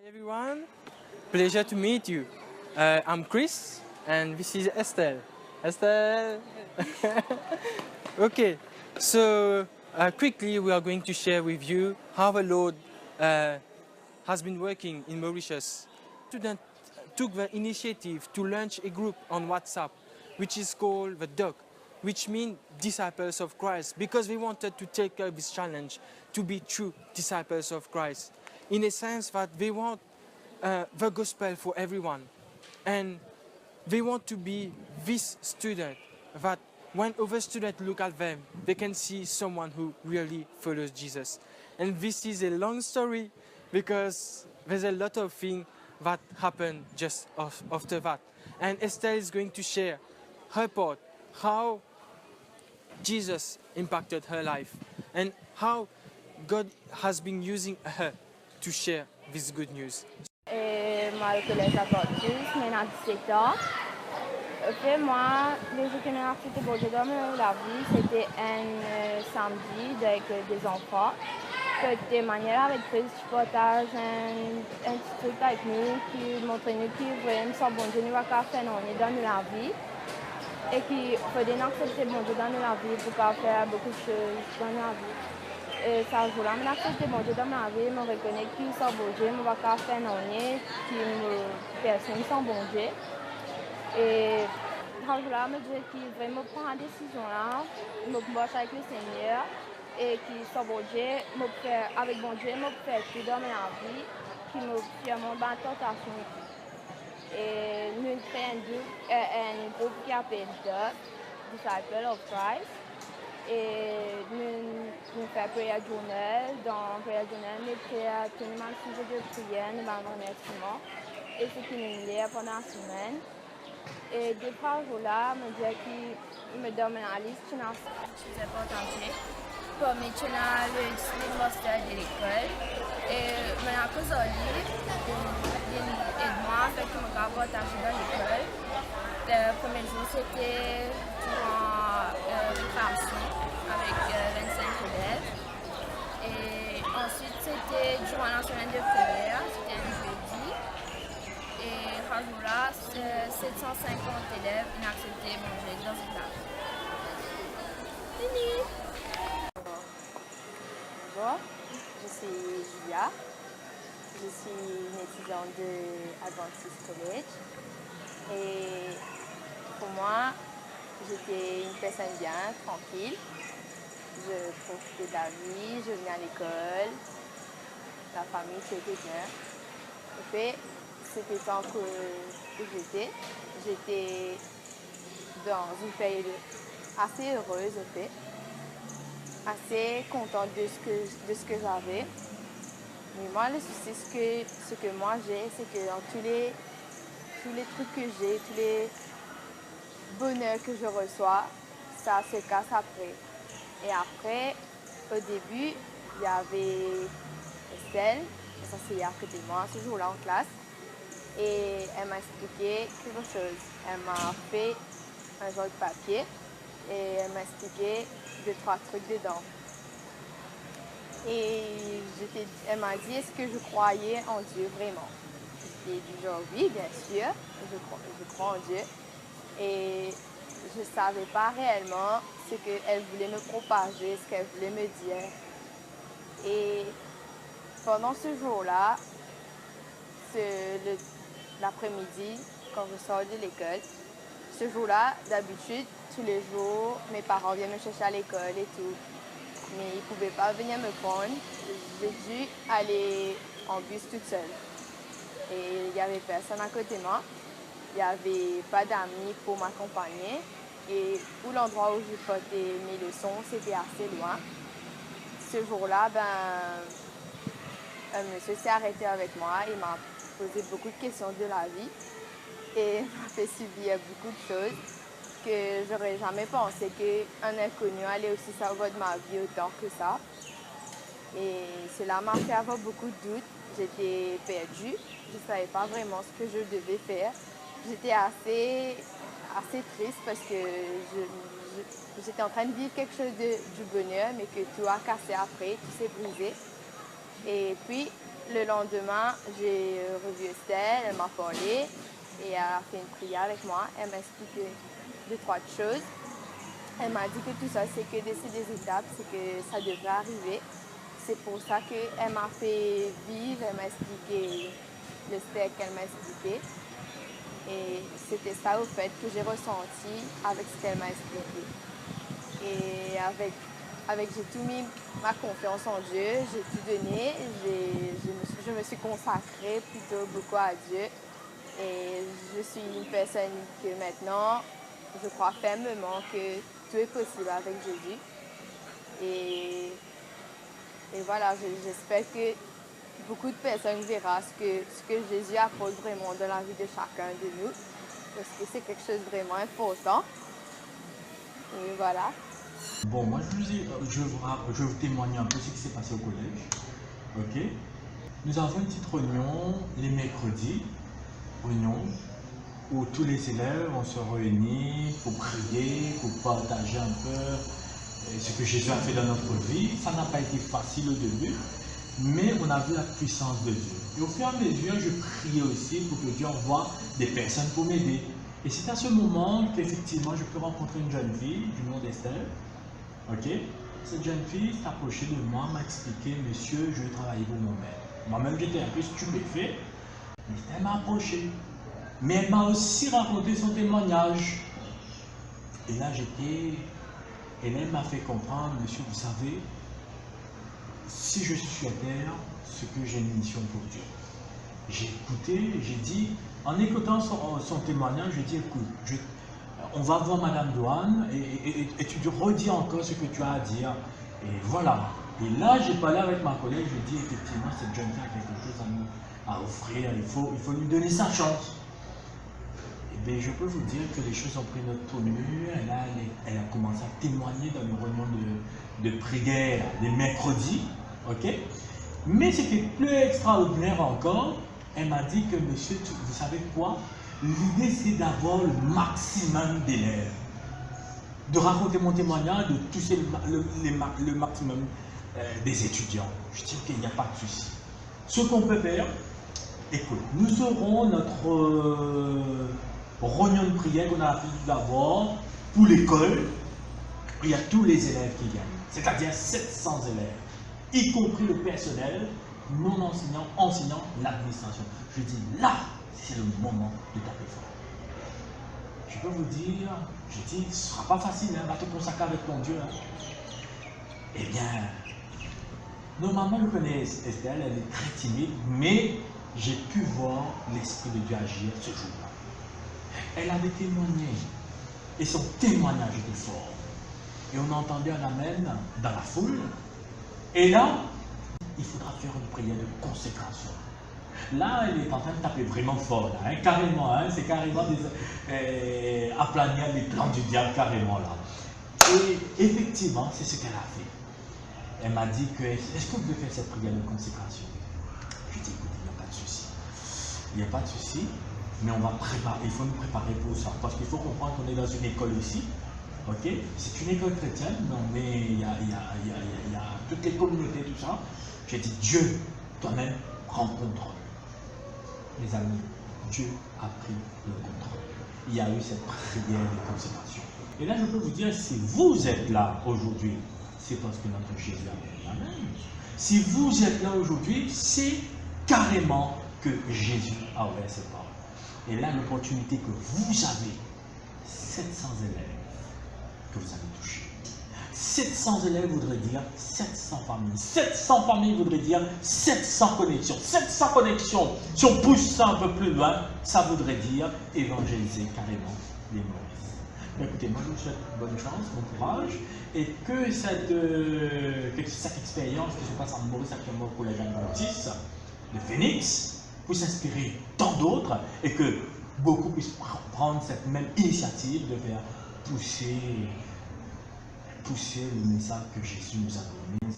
Hi everyone, pleasure to meet you. I'm Chris and this is Estelle. Estelle! Okay, so quickly we are going to share with you how the Lord has been working in Mauritius. Students took the initiative to launch a group on WhatsApp which is called the DOC, which means Disciples of Christ, because they wanted to take up this challenge to be true disciples of Christ. In a sense that they want the gospel for everyone. And they want to be this student that when other students look at them, they can see someone who really follows Jesus. And this is a long story because there's a lot of things that happen just after that. And Estelle is going to share her part, how Jesus impacted her life and how God has been using her to share this good news. Moi, le collège Adventiste, maintenant 17 ans. Fait, moi, le jour que nous avons fait bon Dieu dans la vie, c'était un samedi avec des enfants. De manière avec eux, je partage un petit truc avec nous qui montre nous qui vraiment sans bon Dieu nous va faire dans la vie. Et qui fait des accepter bon Dieu dans la vie pour faire beaucoup de choses dans la vie. Et ça jour-là, je accepté bon Dieu dans ma vie, je reconnais qui sans bon Dieu, je vais faire non qui me personne sans bon Dieu. Et ça jour-là, je me dis qu'il vraiment prend la décision là, je me marche avec le Seigneur et qui sans bon Dieu, avec bon Dieu, je me fais tout dans ma vie, qui me fait mon bonne tentation. Et nous créons un groupe qui s'appelle The Disciples of Christ. Et nous faisons prière journal. Dans prière journal, nous faisons tout le monde sujet de prière, nous avons un remerciement. Et ce qui nous lit pendant la semaine. Et deux trois jours là, me dit qu'il me donne une liste qui est importante. Pour me donner le master de l'école. Et me l'a posé aide-moi avec mon gars partager dans l'école. Le premier jour, c'était durant récréation avec 25 élèves. Et ensuite, c'était durant la semaine de prière, c'était un jeudi. Et ce jour-là, 750 élèves ont accepté manger dans cette table. Fini! Bonjour, je suis Julia. Je suis une étudiante de Adventist College. Et pour moi, j'étais une personne bien, tranquille. Je profitais de la vie, je venais à l'école. La famille, c'était bien. En fait, c'était tant que j'étais dans une période assez heureuse, en fait. Assez contente de ce que j'avais. Mais moi, le souci, ce que moi j'ai, c'est que dans tous les trucs que j'ai, tous les bonheurs que je reçois, ça se casse après. Et après, au début, il y avait Estelle, ça c'est à côté de moi, ce jour-là en classe. Et elle m'a expliqué quelque chose. Elle m'a fait un genre de papier et elle m'a expliqué 2-3 trucs dedans. Et elle m'a dit, est-ce que je croyais en Dieu vraiment? J'ai dit genre oui, bien sûr, je crois en Dieu. Et je ne savais pas réellement ce qu'elle voulait me propager, ce qu'elle voulait me dire. Et pendant ce jour-là, l'après-midi, quand je sors de l'école, ce jour-là, d'habitude, tous les jours, mes parents viennent me chercher à l'école et tout. Mais ils ne pouvaient pas venir me prendre. J'ai dû aller en bus toute seule. Et il n'y avait personne à côté de moi. Il n'y avait pas d'amis pour m'accompagner. Et où l'endroit où je faisais mes leçons, c'était assez loin. Ce jour-là, un monsieur s'est arrêté avec moi. Il m'a posé beaucoup de questions de la vie. Et m'a fait subir beaucoup de choses que j'aurais jamais pensé qu'un inconnu allait aussi savoir de ma vie autant que ça. Et cela m'a fait avoir beaucoup de doutes. J'étais perdue. Je ne savais pas vraiment ce que je devais faire. J'étais assez triste parce que j'étais en train de vivre quelque chose du bonheur, mais que tout a cassé après, tout s'est brisé. Et puis, le lendemain, j'ai revu Estelle, elle m'a parlé et elle a fait une prière avec moi. Elle m'a expliqué 2-3 choses. Elle m'a dit que tout ça, c'est que des étapes, c'est que ça devrait arriver. C'est pour ça qu'elle m'a fait vivre, elle m'a expliqué le step qu'elle m'a expliqué. Et c'était ça, au fait, que j'ai ressenti avec ce qu'elle m'a expliqué. Et j'ai tout mis ma confiance en Dieu, j'ai tout donné, je me suis consacrée plutôt beaucoup à Dieu. Et je suis une personne que maintenant, je crois fermement que tout est possible avec Jésus. Et voilà, j'espère que beaucoup de personnes verront ce que Jésus apporte vraiment dans la vie de chacun de nous. Parce que c'est quelque chose de vraiment important. Et voilà. Bon, moi je vais vous témoigner un peu ce qui s'est passé au collège. Ok. Nous avons une petite réunion les mercredis, où tous les élèves on se réunit pour prier, pour partager un peu ce que Jésus a fait dans notre vie. Ça n'a pas été facile au début, mais on a vu la puissance de Dieu. Et au fur et à mesure, je priais aussi pour que Dieu envoie des personnes pour m'aider. Et c'est à ce moment qu'effectivement, je peux rencontrer une jeune fille du nom d'Estelle. Ok. Cette jeune fille s'est approchée de moi, m'a expliqué, monsieur, je vais travailler pour mon père. Moi-même, j'étais un peu stupéfait, mais elle m'a approché. Mais elle m'a aussi raconté son témoignage. Et là, elle m'a fait comprendre, monsieur, vous savez, si je suis sur terre, c'est que j'ai une mission pour Dieu. J'ai écouté, j'ai dit, en écoutant son témoignage, j'ai dit, écoute, on va voir Madame Douane et tu redis encore ce que tu as à dire. Et voilà. Et là, j'ai parlé avec ma collègue, je dis, effectivement, cette jeune fille a quelque chose à offrir, il faut lui donner sa chance. Et bien, je peux vous dire que les choses ont pris notre tournure. Elle a commencé à témoigner dans les réunions de prière les mercredis. Ok. Mais c'était plus extraordinaire encore. Elle m'a dit que monsieur, vous savez quoi? L'idée c'est d'avoir le maximum d'élèves. De raconter mon témoignage, de toucher le maximum des étudiants. Je dis qu'il n'y a pas de souci. Ce qu'on peut faire, écoute, nous aurons notre réunion de prière qu'on a l'habitude d'avoir pour l'école. Il y a tous les élèves qui viennent, c'est-à-dire 700 élèves, y compris le personnel, non enseignant, enseignant, l'administration. Je dis là, c'est le moment de taper fort. Je peux vous dire, je dis, ce ne sera pas facile, hein, va te consacrer avec ton Dieu. Hein. Eh bien, normalement, je connais Estelle, elle est très timide, mais j'ai pu voir l'Esprit de Dieu agir ce jour-là. Elle avait témoigné, et son témoignage était fort. Et on entendait un amen dans la foule. Et là, il faudra faire une prière de consécration. Là, elle est en train de taper vraiment fort, là, hein, carrément, hein, c'est carrément aplanir les plans du diable, carrément là. Et effectivement, c'est ce qu'elle a fait. Elle m'a dit que, est-ce que vous pouvez faire cette prière de consécration? Je dis, écoutez, il n'y a pas de souci. Il n'y a pas de souci, mais on va préparer, il faut nous préparer pour ça. Parce qu'il faut comprendre qu'on est dans une école aussi. Ok, c'est une école chrétienne, mais il y a toutes les communautés, tout ça. J'ai dit, Dieu, toi-même, prends contrôle. Les amis, Dieu a pris le contrôle. Il y a eu cette prière de consécration. Et là, je peux vous dire, si vous êtes là aujourd'hui, c'est parce que notre Jésus a pris la main. Si vous êtes là aujourd'hui, c'est carrément que Jésus a ouvert ses portes. Et là, l'opportunité que vous avez, 700 élèves que vous avez touchés. 700 élèves voudrait dire 700 familles. 700 familles voudrait dire 700 connexions. 700 connexions, si on pousse ça un peu plus loin, ça voudrait dire évangéliser carrément les Maurice. Écoutez, moi je vous souhaite bonne chance, bon courage, et que cette expérience qui se passe en Maurice actuellement au collège adventiste de Phoenix puisse inspirer tant d'autres et que beaucoup puissent prendre cette même initiative de faire pousser le message que Jésus nous a donné.